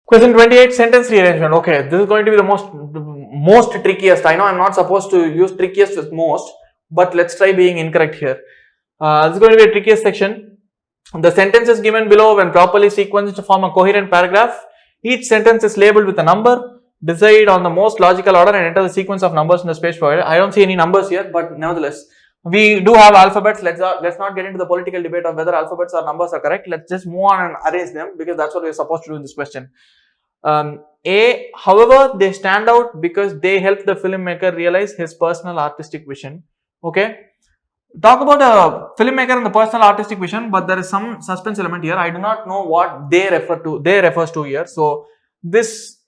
Question 28, sentence rearrangement. Okay, this is going to be the most trickiest. I know I'm not supposed to use trickiest with most, but let's try being incorrect here. This is going to be a trickiest section. The sentence is given below when properly sequenced to form a coherent paragraph. Each sentence is labeled with a number. Decide on the most logical order and enter the sequence of numbers in the space provided. I don't see any numbers here, but nevertheless, we do have alphabets. Let's not get into the political debate of whether alphabets or numbers are correct. Let's just move on and arrange them, because that's what we're supposed to do in this question. A, however, they stand out because they help the filmmaker realize his personal artistic vision. Okay, talk about a filmmaker and the personal artistic vision, but there is some suspense element here. I do not know what they refers to here. So this,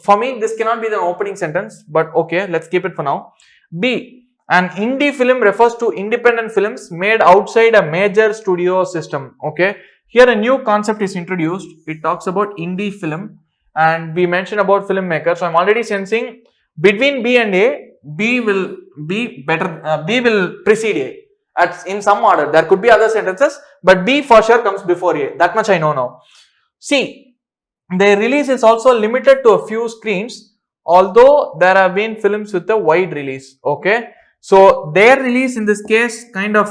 for me, this cannot be the opening sentence, but okay, let's keep it for now. B, an indie film refers to independent films made outside a major studio system. Okay, here a new concept is introduced. It talks about indie film, and we mentioned about filmmaker. So I'm already sensing between B and A, B will be better. B will precede A in some order. There could be other sentences, but B for sure comes before A. That much I know now. C, their release is also limited to a few screens, although there have been films with a wide release. Okay, so their release in this case kind of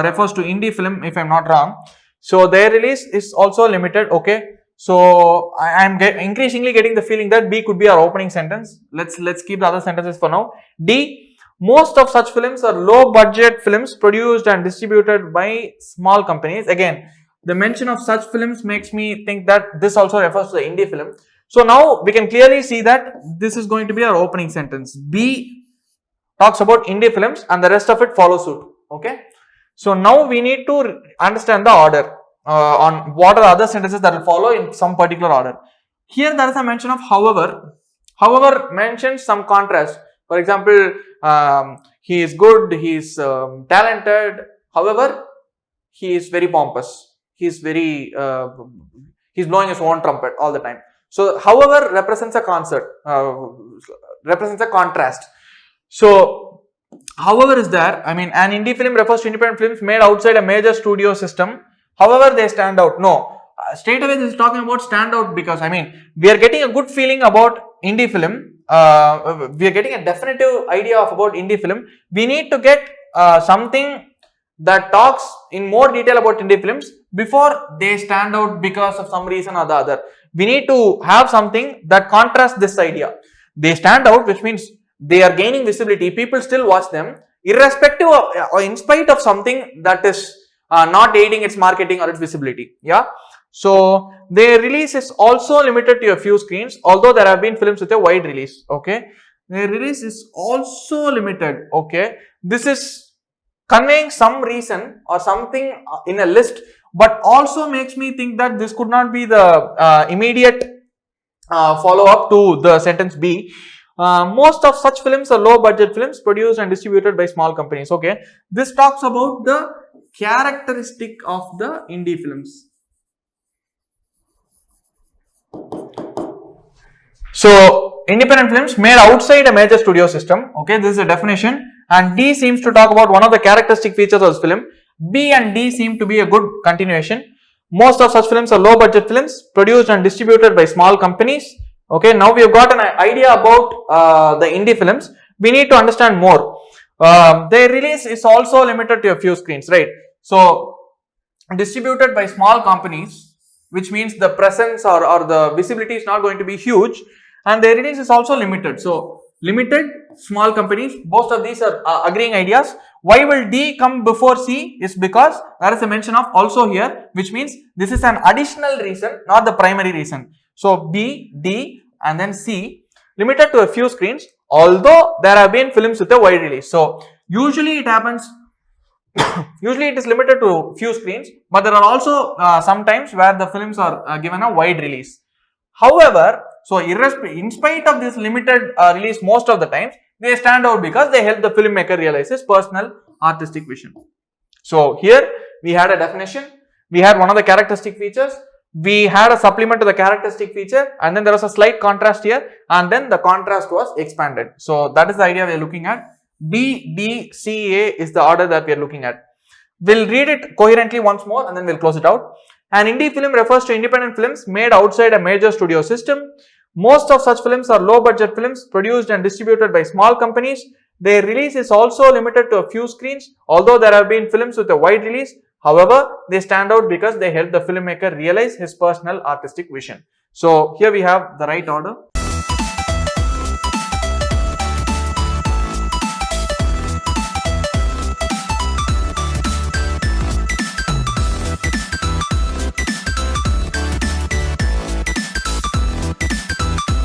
refers to indie film, if I'm not wrong. So their release is also limited. Okay, so I am increasingly getting the feeling that B could be our opening sentence. Let's keep the other sentences for now. D, most of such films are low budget films produced and distributed by small companies. Again, the mention of such films makes me think that this also refers to the indie film. So now we can clearly see that this is going to be our opening sentence. B talks about indie films and the rest of it follows suit. Okay, so now we need to understand the order on what are the other sentences that will follow in some particular order. Here there is a mention of however. However mentions some contrast. For example, he is good, he is talented. However, he is very pompous. He is very he's blowing his own trumpet all the time. So, however represents a represents a contrast. So, however is there. I mean, an indie film refers to independent films made outside a major studio system. However, they stand out. No, straight away this is talking about stand out, because I mean, we are getting a good feeling about indie film. We are getting a definitive idea about indie film. We need to get something that talks in more detail about indie films before they stand out because of some reason or the other. We need to have something that contrasts this idea. They stand out, which means they are gaining visibility. People still watch them, irrespective of or in spite of something that is not aiding its marketing or its visibility. Yeah. So their release is also limited to a few screens, although there have been films with a wide release. Okay, their release is also limited. Okay, this is conveying some reason or something in a list, but also makes me think that this could not be the immediate follow up to the sentence B. Most of such films are low budget films produced and distributed by small companies. Okay, this talks about the characteristic of the indie films. So, independent films made outside a major studio system. Okay, this is a definition. And D seems to talk about one of the characteristic features of this film. B and D seem to be a good continuation. Most of such films are low budget films produced and distributed by small companies. Okay, now we have got an idea about the indie films. We need to understand more. Their release is also limited to a few screens, right? So, distributed by small companies, which means the presence or the visibility is not going to be huge, and their release is also limited. So, limited, small companies, both of these are agreeing ideas. Why will D come before C is because there is a mention of also here, which means this is an additional reason, not the primary reason. So, B, D and then C, limited to a few screens, although there have been films with a wide release. So, usually it happens, usually it is limited to few screens, but there are also some times where the films are given a wide release. However, so in spite of this limited release most of the times, they stand out because they help the filmmaker realize his personal artistic vision. So here we had a definition, we had one of the characteristic features, we had a supplement to the characteristic feature, and then there was a slight contrast here, and then the contrast was expanded. So that is the idea we are looking at. B, D, C, A is the order that we are looking at. We'll read it coherently once more and then we'll close it out. An indie film refers to independent films made outside a major studio system. Most of such films are low budget films produced and distributed by small companies. Their release is also limited to a few screens, although there have been films with a wide release. However, they stand out because they help the filmmaker realize his personal artistic vision. So here we have the right order.